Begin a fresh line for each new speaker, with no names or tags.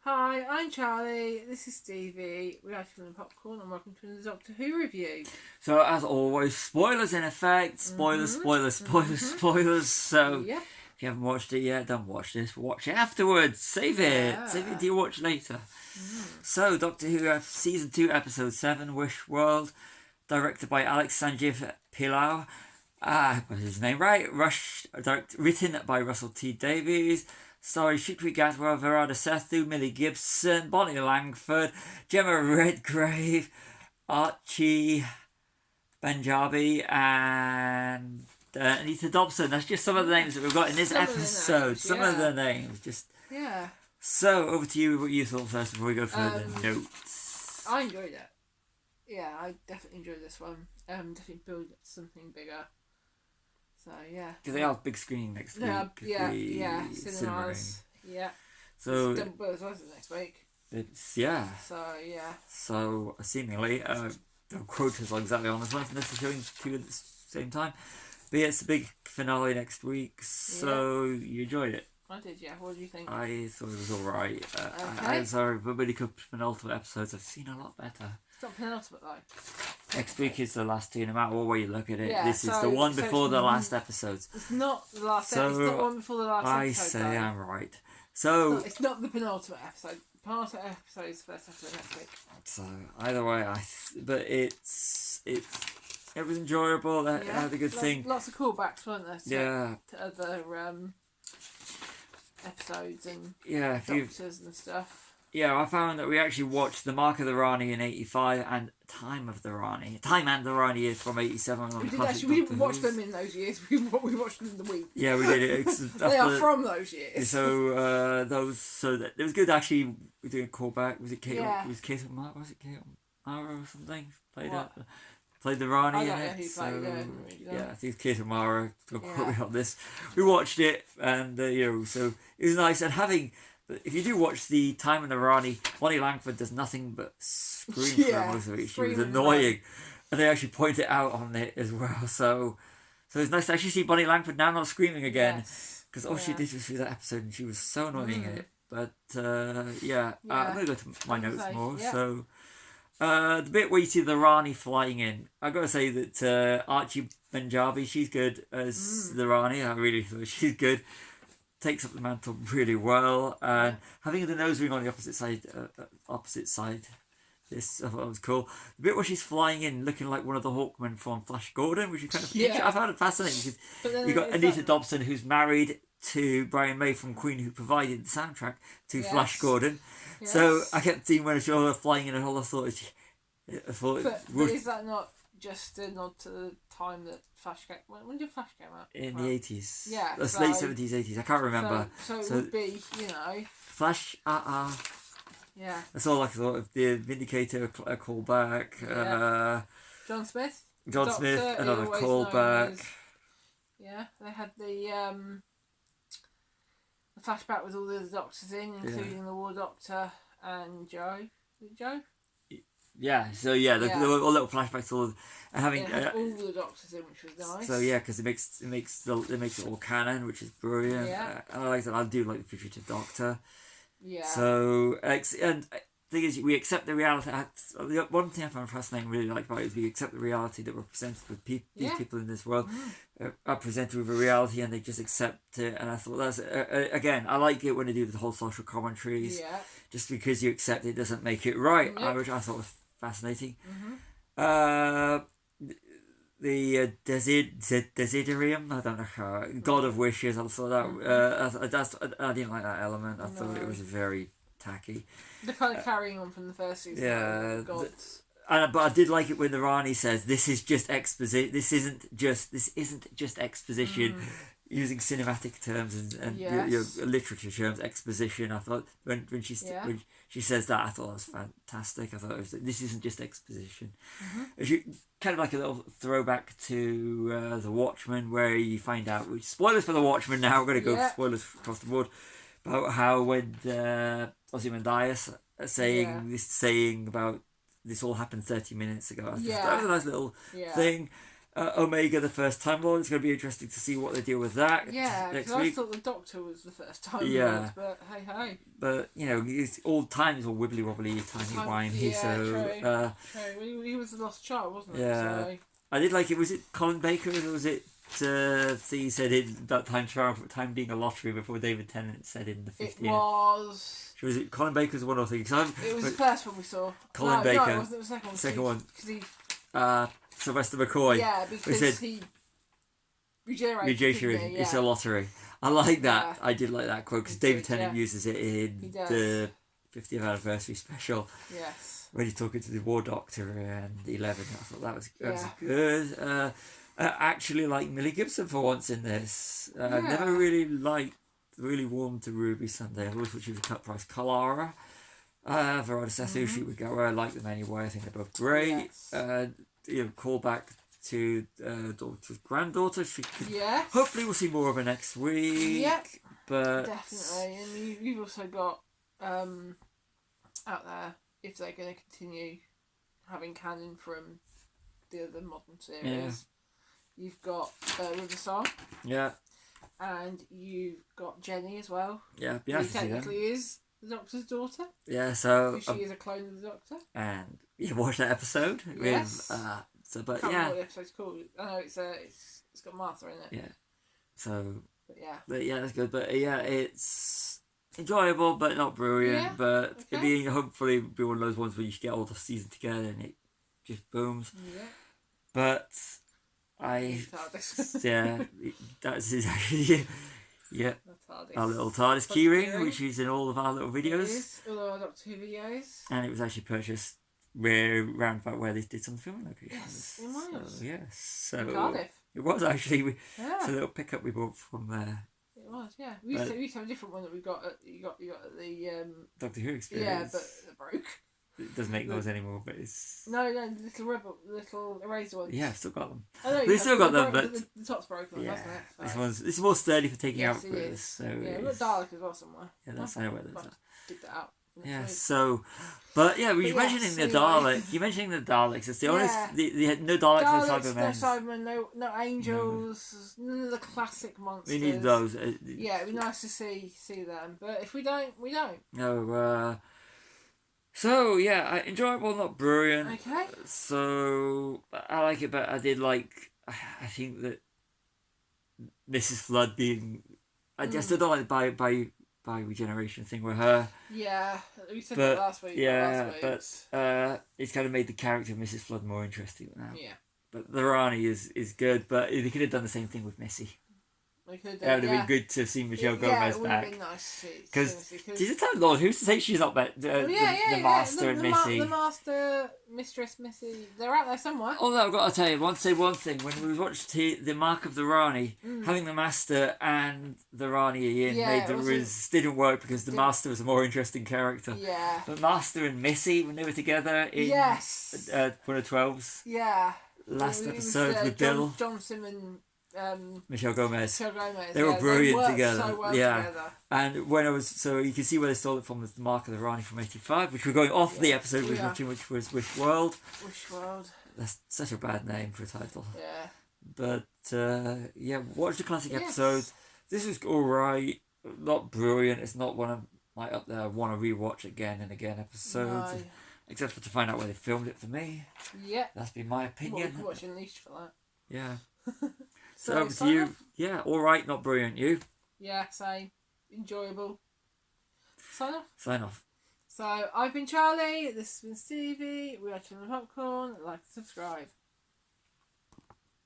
Hi, I'm Charlie. This is Stevie. We're actually in popcorn, and welcome to the Doctor Who review.
So, as always, spoilers in effect. Spoilers. So,
Yep.
if you haven't watched it yet, don't watch this. Watch it afterwards. Save it. Save it to your watch later. So, Doctor Who Season 2, Episode 7, Wish World, directed by Alex Sanjeev Pilar. Got his name right. Written by Russell T Davies. Starring Shikri Gatwa, Verada Sethu, Millie Gibson, Bonnie Langford, Gemma Redgrave, Archie Punjabi, and Anita Dobson. That's just some of the names that we've got in this episode. Some of the names.
Yeah.
So, over to you. What you thought first before we go further notes?
I enjoyed it. Yeah, I definitely enjoyed this one. Definitely build something bigger. So, yeah.
Because they have big screen next week.
Yeah. Cinemas. Yeah.
So,
it's double bills next week.
Yeah.
So, yeah.
So, seemingly, the quote is exactly on this one, unless they're showing two at the same time. But yeah, it's a big finale next week, so you enjoyed it.
I did, yeah. What do you think?
I thought it was alright.
Okay.
Sorry, but really good penultimate episodes. I've seen a lot better.
It's not penultimate, though.
Next week is the last two, no matter what way you look at it.
Yeah,
this is the one before the last episodes.
It's not the last episode. It's not the one before the last
I
episode.
say I'm right. So
it's not the penultimate episode. Penultimate episode is the first episode next week.
So either way, but it was enjoyable. That had a good thing.
Lots of callbacks, weren't there? To other episodes and doctors and stuff.
Yeah, I found that we actually watched The Mark of the Rani in 85 and Time of the Rani. Time and the Rani is from 87.
We didn't watch them in those years. We watched them in the week.
Yeah, we did it.
They are from those years.
So it was good actually. We doing a callback. Was it Kate?
Yeah.
Was Kate O'Mara? Was it Kate O'Mara or something? Played the Rani
I
in
don't know
it.
who
So
played
yeah, I think it's Kate O'Mara. Don't quote me on this. We watched it and so it was nice and having. If you do watch the Time and the Rani, Bonnie Langford does nothing but scream for most of it. She was annoying. And they actually point it out on it as well. So it's nice to actually see Bonnie Langford now not screaming again. Because all she did was through that episode and she was so annoying in it. But I'm going to go to my notes more.
Yeah.
So the bit where you see the Rani flying in, I've got to say that Archie Punjabi, she's good as the Rani. I really thought she's good. Takes up the mantle really well, and having the nose ring on the opposite side, this I thought was cool. The bit where she's flying in, looking like one of the Hawkmen from Flash Gordon, which is kind of I found it fascinating because you got Anita Dobson, who's married to Brian May from Queen, who provided the soundtrack to Flash Gordon. Yes. So I kept seeing when I saw her flying in, and all I thought,
but is that not just a nod to the time that Flash came? When did Flash come out?
In the 80s.
Yeah.
That's late 70s, 80s. I can't remember.
So it would be,
Flash,
Yeah.
That's all I thought of. The Vindicator, a callback.
Yeah. John Smith.
Another callback.
They had the flashback with all the doctors in, including the War Doctor and Joe. Is it Joe?
Yeah, so the little flashbacks, all having
all the doctors in, which was nice.
So because it makes it all canon, which is brilliant.
Yeah.
And I like that. I do like the fugitive Doctor.
Yeah.
So and the thing is, we accept the reality. One thing I found fascinating, really like about it, is we accept the reality that we're presented with. These people in this world are presented with a reality, and they just accept it. And I thought that's again, I like it when they do the whole social commentaries.
Yeah.
Just because you accept it doesn't make it right, which I thought was fascinating. The Desiderium, I don't know how, God of Wishes, I thought that I didn't like that element. I thought it was very tacky.
They're kind of carrying on from the first season.
Yeah. But I did like it when the Rani says, "This is just exposition. This isn't just exposition." Using cinematic terms and your literature terms, exposition. I thought when she says that, I thought that was fantastic. I thought this isn't just exposition. Kind of like a little throwback to The Watchmen, where you find out, which spoilers for The Watchmen now. We're going to go spoilers across the board about how when Ozymandias saying about this all happened 30 minutes ago. That was a nice little thing. Omega, the first Time Lord. It's going to be interesting to see what they deal with that
Yeah,
next
because I
week.
thought the Doctor was the first time
Yeah.
Lord, but hey.
But, you know, all time is all wibbly wobbly, timey-wimey, so...
True. He was the lost child, wasn't he?
Yeah.
So,
I did like it. Was it Colin Baker or was it... he said in that time being a lottery before David Tennant said in the 50th.
it was...
Was it Colin Baker's one or thing?
It was the first one we saw.
Colin Baker.
No, it wasn't the second one.
Second one.
Because he...
Sylvester McCoy.
Yeah, because he regenerated.
Regeneration. It's a lottery. I like that. Yeah. I did like that quote because David Tennant uses it in the 50th anniversary special.
Yes.
When he's talking to the War Doctor and 11. I thought that was good. I actually like Millie Gibson for once in this. Never really warmed to Ruby Sunday. I always thought she was a cut price. Kalara. Verona Sethu, she would go. I like them anyway. I think they're both great. Yes. Call back to daughter's granddaughter. She could, hopefully we'll see more of her next week.
Yep.
But
definitely, and you've also got out there, if they're going to continue having canon from the other modern series, you've got Riversong.
Yeah.
And you've got Jenny as well.
Yeah,
who technically is the Doctor's daughter.
Yeah, so
she is a clone of the Doctor.
And you watched that episode with
can't remember what the episode's called. I know it's got Martha in it.
Yeah. So.
But
yeah, that's good. But it's enjoyable, but not brilliant.
Yeah,
but it'll be hopefully be one of those ones where you get all the season together and it just booms.
Yeah.
But that's exactly our little TARDIS keyring, which is in all of our little videos.
It is, all our Doctor Who videos.
And it was actually purchased round about where they did some filming locations.
Yes, it was.
So, yes. So
Cardiff.
It was actually. It's a little pickup we bought from there.
It was, yeah. We used to have a different one that we got at you got at the
Doctor Who experience.
Yeah, but it broke.
It doesn't make those anymore, but it's...
No, the little eraser ones.
Yeah, I've still got them.
I know,
we've still got them, but...
The top's broken, hasn't it?
So. This is more sturdy for taking out.
It is.
So
yeah, we've got Dalek as well somewhere.
Yeah, that's I know where there's that.
Dig that out.
Yeah, so... But yeah, we were mentioning the Daleks. You're mentioning the Daleks. It's the honest... no Daleks, no Cybermen.
No Cybermen, no Angels, none of the classic monsters.
We need those.
Yeah, it'd be nice to see them. But if we don't, we don't.
No, so, yeah, enjoyable, not brilliant.
Okay.
So, I like it, but I did like... I think that Mrs. Flood being... I just don't like by regeneration thing with her.
Yeah, we said that last week.
Yeah, but it's kind of made the character of Mrs. Flood more interesting now.
Yeah.
But the Rani is good, but they could have done the same thing with Missy.
They could have
done, it would have been good to see Michelle Gomez back.
Yeah, it would have been nice to see.
Because she's a time lord. Who's to say she's not better? The Master and Missy.
The Master, Mistress, Missy. They're out there somewhere.
Although I've got to tell you, one thing. When we watched the Mark of the Rani, having the Master and the Rani in didn't work because the Master was a more interesting character.
Yeah.
But Master and Missy, when they were together in one of 12's last episode with Bill.
John Simmons.
Michelle Gomez.
They
were brilliant together.
So well together.
And when so you can see where they stole it from was the Mark of the Rani from '85, which we're going off the episode we're watching, which was Wish World.
Wish World.
That's such a bad name for a title.
Yeah.
But watch the classic episode. This was alright, not brilliant. It's not one of my up there I want to rewatch again and again episodes. No. Except for to find out where they filmed it for me.
Yeah.
That's been my opinion.
We could watch Unleashed for that.
Yeah. So over to you. Yeah, alright, not brilliant. You?
Yeah, same. Enjoyable. Sign off.
Sign off.
So, I've been Charlie, this has been Stevie, we are Children of Popcorn, like and subscribe.